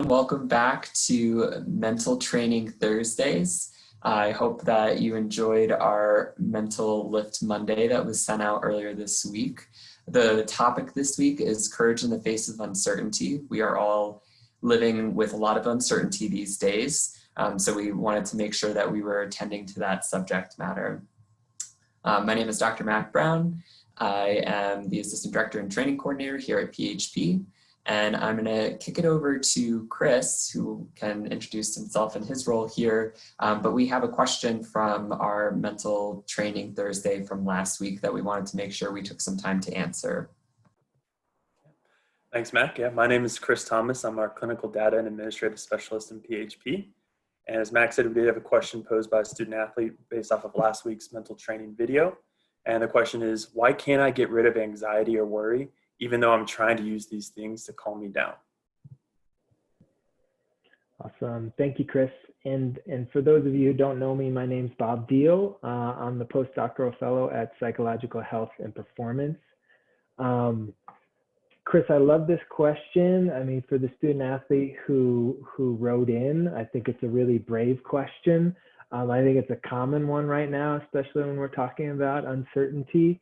Welcome back to Mental Training Thursdays. I hope that you enjoyed our Mental Lift Monday that was sent out earlier this week. The topic this week is courage in the face of uncertainty. We are all living with a lot of uncertainty these days, so we wanted to make sure that we were attending to that subject matter. My name is Dr. Mac Brown. I am the Assistant Director and Training Coordinator here at PHP. And I'm going to kick it over to Chris, who can introduce himself and his role here. But we have a question from our Mental Training Thursday from last week that we wanted to make sure we took some time to answer. Thanks, Mac. Yeah, my name is Chris Thomas. I'm our Clinical Data and Administrative Specialist in PHP. And as Mac said, we did have a question posed by a student athlete based off of last week's mental training video. And the question is, why can't I get rid of anxiety or worry even though I'm trying to use these things to calm me down? Awesome. Thank you, Chris. And for those of you who don't know me, my name's Bob Deal. I'm the postdoctoral fellow at Psychological Health and Performance. Chris, I love this question. I mean, for the student athlete who wrote in, I think it's a really brave question. I think it's a common one right now, especially when we're talking about uncertainty.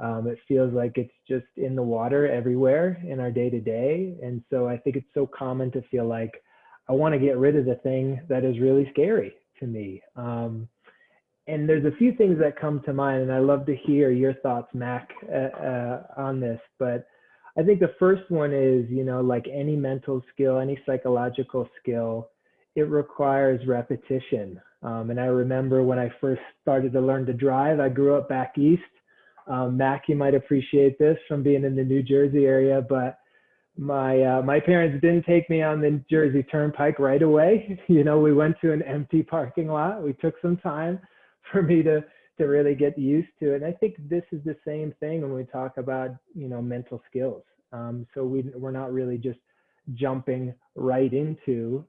It feels like it's just in the water everywhere in our day-to-day. And so I think it's so common to feel like I want to get rid of the thing that is really scary to me. And there's a few things that come to mind, and I love to hear your thoughts, Mac, on this. But I think the first one is, like any mental skill, any psychological skill, it requires repetition. And I remember when I first started to learn to drive, I grew up back east. Mac, you might appreciate this from being in the New Jersey area, but my parents didn't take me on the Jersey Turnpike right away. We went to an empty parking lot. We took some time for me to really get used to it. And I think this is the same thing when we talk about, mental skills. So we're not really just jumping right into,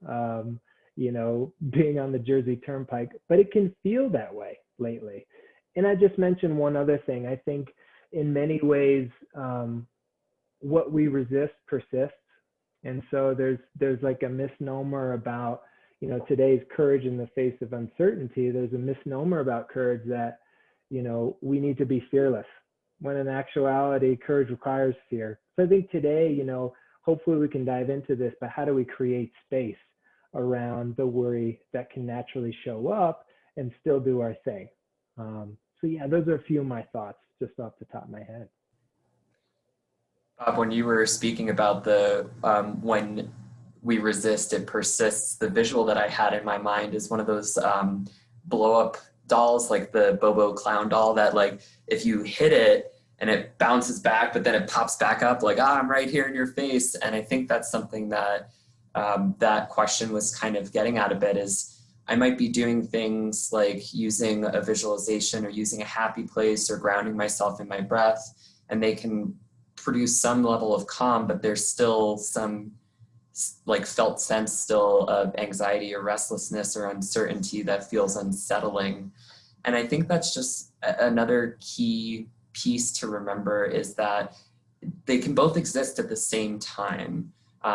being on the Jersey Turnpike, but it can feel that way lately. And I just mentioned one other thing. I think in many ways, what we resist persists. And so there's like a misnomer about, today's courage in the face of uncertainty. There's a misnomer about courage that, we need to be fearless, when in actuality, courage requires fear. So I think today, hopefully we can dive into this, but how do we create space around the worry that can naturally show up and still do our thing? So yeah, those are a few of my thoughts just off the top of my head. Bob, when you were speaking about the when we resist, it persists, the visual that I had in my mind is one of those blow-up dolls, like the Bobo clown doll that, like, if you hit it and it bounces back, but then it pops back up like, I'm right here in your face. And I think that's something that that question was kind of getting at a bit, is I might be doing things like using a visualization or using a happy place or grounding myself in my breath, and they can produce some level of calm, but there's still some like felt sense still of anxiety or restlessness or uncertainty that feels unsettling. And I think that's just another key piece to remember, is that they can both exist at the same time.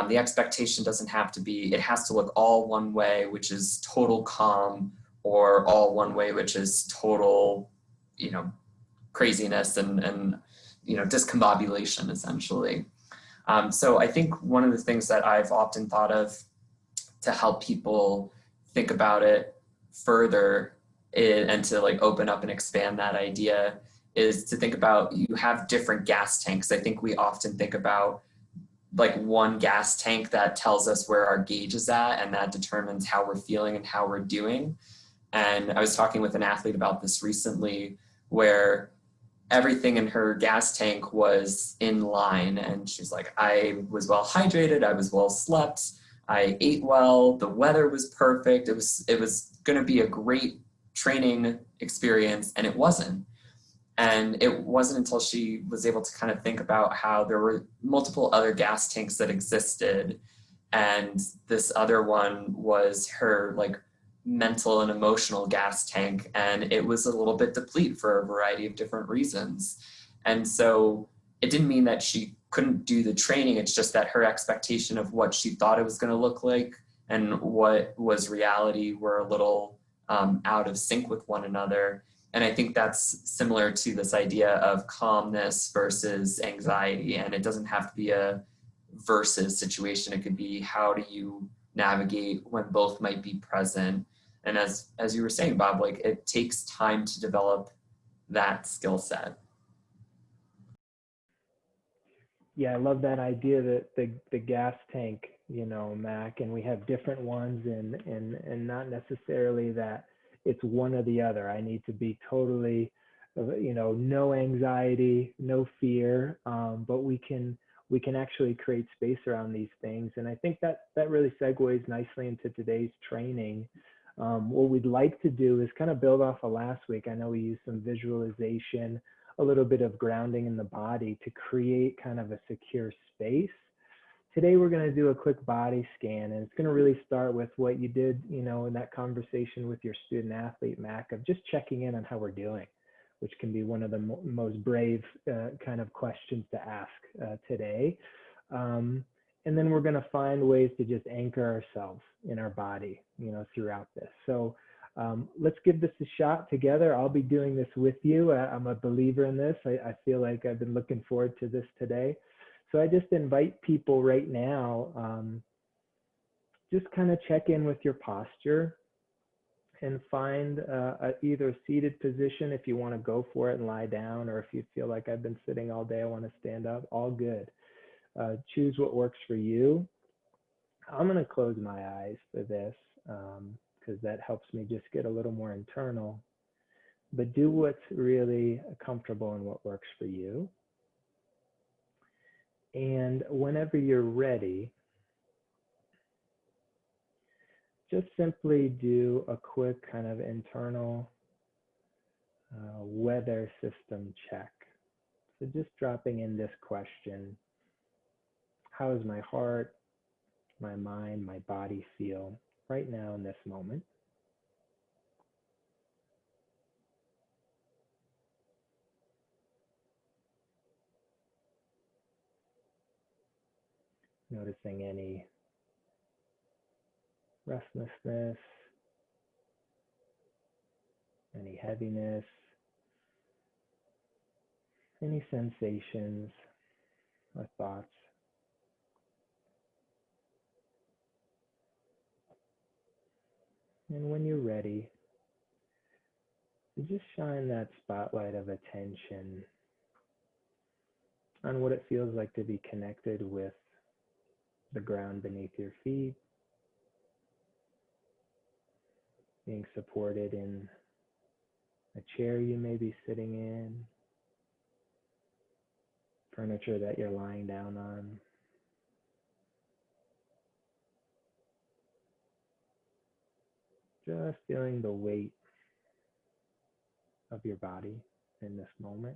The expectation doesn't have to be, it has to look all one way, which is total calm, or all one way, which is total, craziness and discombobulation, essentially. So I think one of the things that I've often thought of to help people think about it further and to like open up and expand that idea is to think about, you have different gas tanks. I think we often think about like one gas tank that tells us where our gauge is at, and that determines how we're feeling and how we're doing. And I was talking with an athlete about this recently, where everything in her gas tank was in line. And she's like, I was well hydrated, I was well slept, I ate well, the weather was perfect, it was gonna be a great training experience, and it wasn't. And it wasn't until she was able to kind of think about how there were multiple other gas tanks that existed. And this other one was her like mental and emotional gas tank. And it was a little bit depleted for a variety of different reasons. And so it didn't mean that she couldn't do the training. It's just that her expectation of what she thought it was going to look like and what was reality were a little out of sync with one another. And I think that's similar to this idea of calmness versus anxiety. And it doesn't have to be a versus situation. It could be, how do you navigate when both might be present? And as you were saying, Bob, like, it takes time to develop that skill set. Yeah, I love that idea that the gas tank, you know, Mac, and we have different ones, and not necessarily that it's one or the other. I need to be totally, you know, no anxiety, no fear, but we can actually create space around these things. And I think that really segues nicely into today's training. What we'd like to do is kind of build off of last week. I know we used some visualization, a little bit of grounding in the body to create kind of a secure space. Today, we're going to do a quick body scan, and it's going to really start with what you did, you know, in that conversation with your student athlete, Mac, of just checking in on how we're doing, which can be one of the most brave kind of questions to ask today. And then we're going to find ways to just anchor ourselves in our body, you know, throughout this. So let's give this a shot together. I'll be doing this with you. I'm a believer in this. I feel like I've been looking forward to this today. So I just invite people right now, just kind of check in with your posture and find either a seated position if you want to go for it and lie down, or if you feel like I've been sitting all day, I want to stand up, all good. Choose what works for you. I'm going to close my eyes for this because that helps me just get a little more internal. But do what's really comfortable and what works for you. And whenever you're ready, just simply do a quick kind of internal weather system check. So just dropping in this question: how is my heart, my mind, my body feel right now in this moment? Noticing any restlessness, any heaviness, any sensations or thoughts. And when you're ready, just shine that spotlight of attention on what it feels like to be connected with the ground beneath your feet, being supported in a chair you may be sitting in, furniture that you're lying down on. Just feeling the weight of your body in this moment.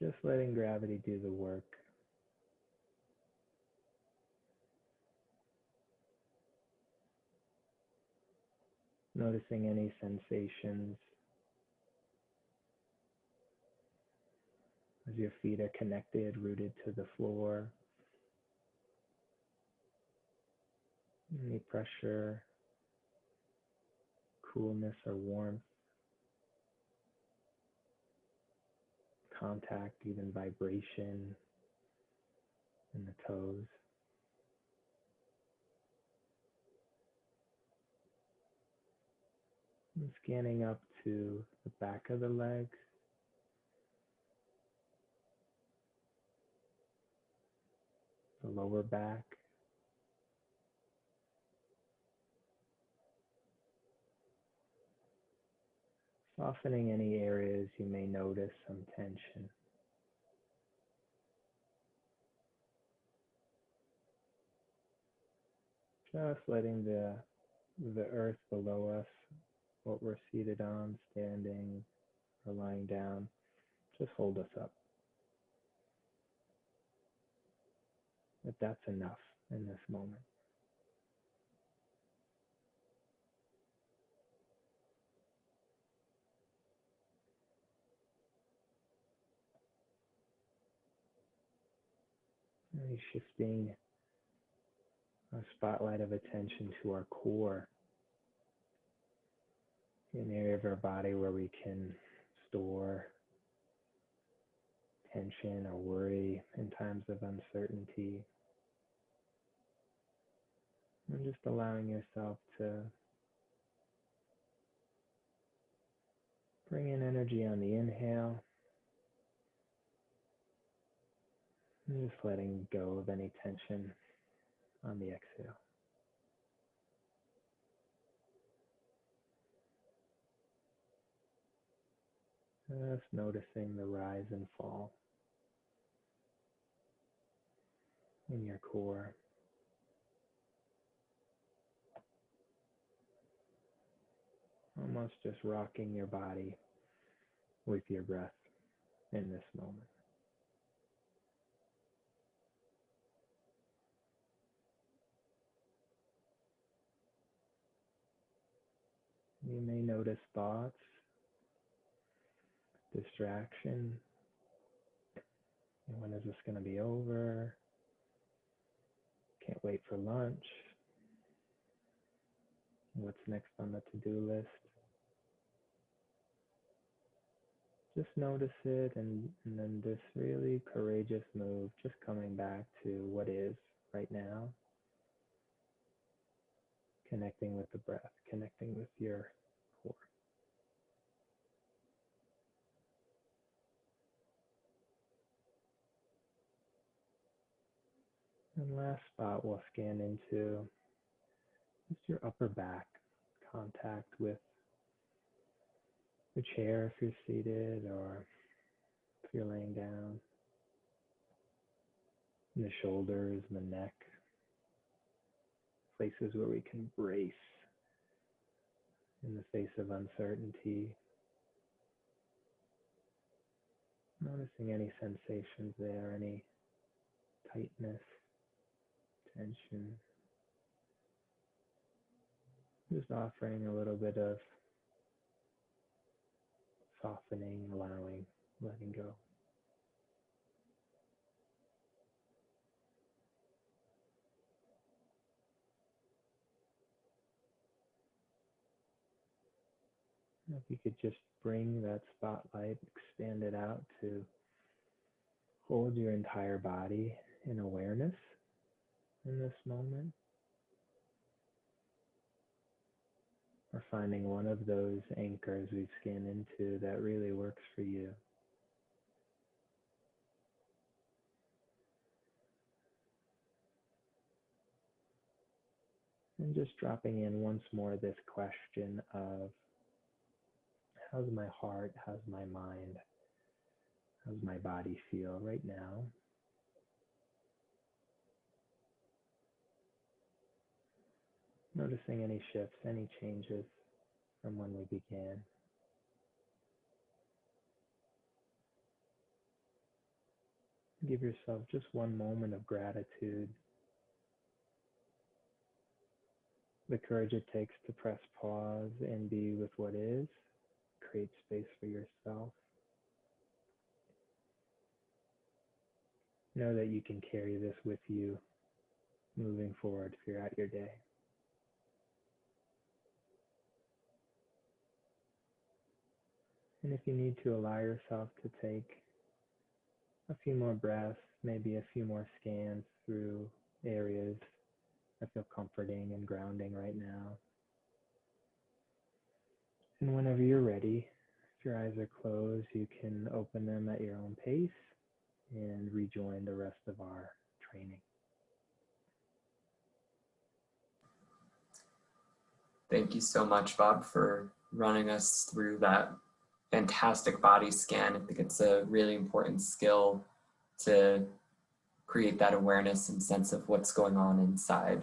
Just letting gravity do the work. Noticing any sensations as your feet are connected, rooted to the floor. Any pressure, coolness or warmth, contact, even vibration in the toes. And scanning up to the back of the legs, the lower back, softening any areas you may notice some tension. Just letting the earth below us, what we're seated on, standing or lying down, just hold us up. But that's enough in this moment. Really shifting our spotlight of attention to our core, an area of our body where we can store tension or worry in times of uncertainty. And just allowing yourself to bring in energy on the inhale, and just letting go of any tension on the exhale. Just noticing the rise and fall in your core. Almost just rocking your body with your breath in this moment. You may notice thoughts, distraction. When is this going to be over? Can't wait for lunch. What's next on the to-do list? Just notice it, and then this really courageous move, just coming back to what is right now. Connecting with the breath, connecting with your core. And last spot we'll scan into just your upper back, contact with the chair if you're seated or if you're laying down. And the shoulders, the neck, places where we can brace in the face of uncertainty. Noticing any sensations there, any tightness, tension. Just offering a little bit of softening, allowing, letting go. If you could just bring that spotlight, expand it out to hold your entire body in awareness in this moment. Or finding one of those anchors we've scanned into that really works for you. And just dropping in once more this question of, how's my heart, how's my mind, how's my body feel right now? Noticing any shifts, any changes from when we began. Give yourself just one moment of gratitude. The courage it takes to press pause and be with what is. Create space for yourself. Know that you can carry this with you moving forward throughout your day. And if you need to, allow yourself to take a few more breaths, maybe a few more scans through areas that feel comforting and grounding right now. And whenever you're ready, if your eyes are closed, you can open them at your own pace and rejoin the rest of our training. Thank you so much, Bob, for running us through that fantastic body scan. I think it's a really important skill to create that awareness and sense of what's going on inside.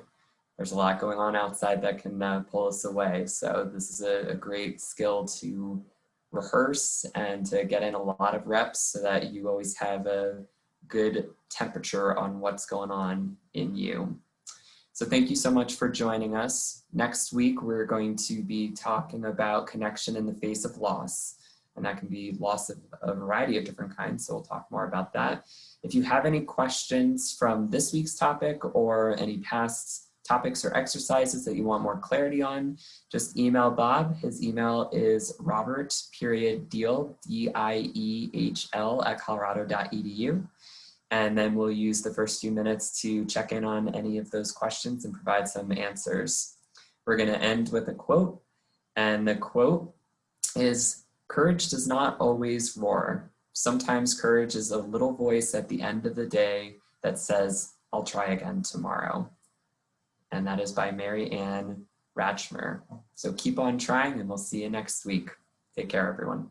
There's a lot going on outside that can pull us away. So this is a great skill to rehearse and to get in a lot of reps so that you always have a good temperature on what's going on in you. So thank you so much for joining us. Next week, we're going to be talking about connection in the face of loss. and that can be loss of a variety of different kinds. So we'll talk more about that. If you have any questions from this week's topic or any past topics or exercises that you want more clarity on, just email Bob. His email is robert.deal, D-I-E-H-L @colorado.edu. And then we'll use the first few minutes to check in on any of those questions and provide some answers. We're going to end with a quote, and the quote is, "Courage does not always roar. Sometimes courage is a little voice at the end of the day that says, I'll try again tomorrow." And that is by Mary Ann Ratchmer. So keep on trying, and we'll see you next week. Take care, everyone.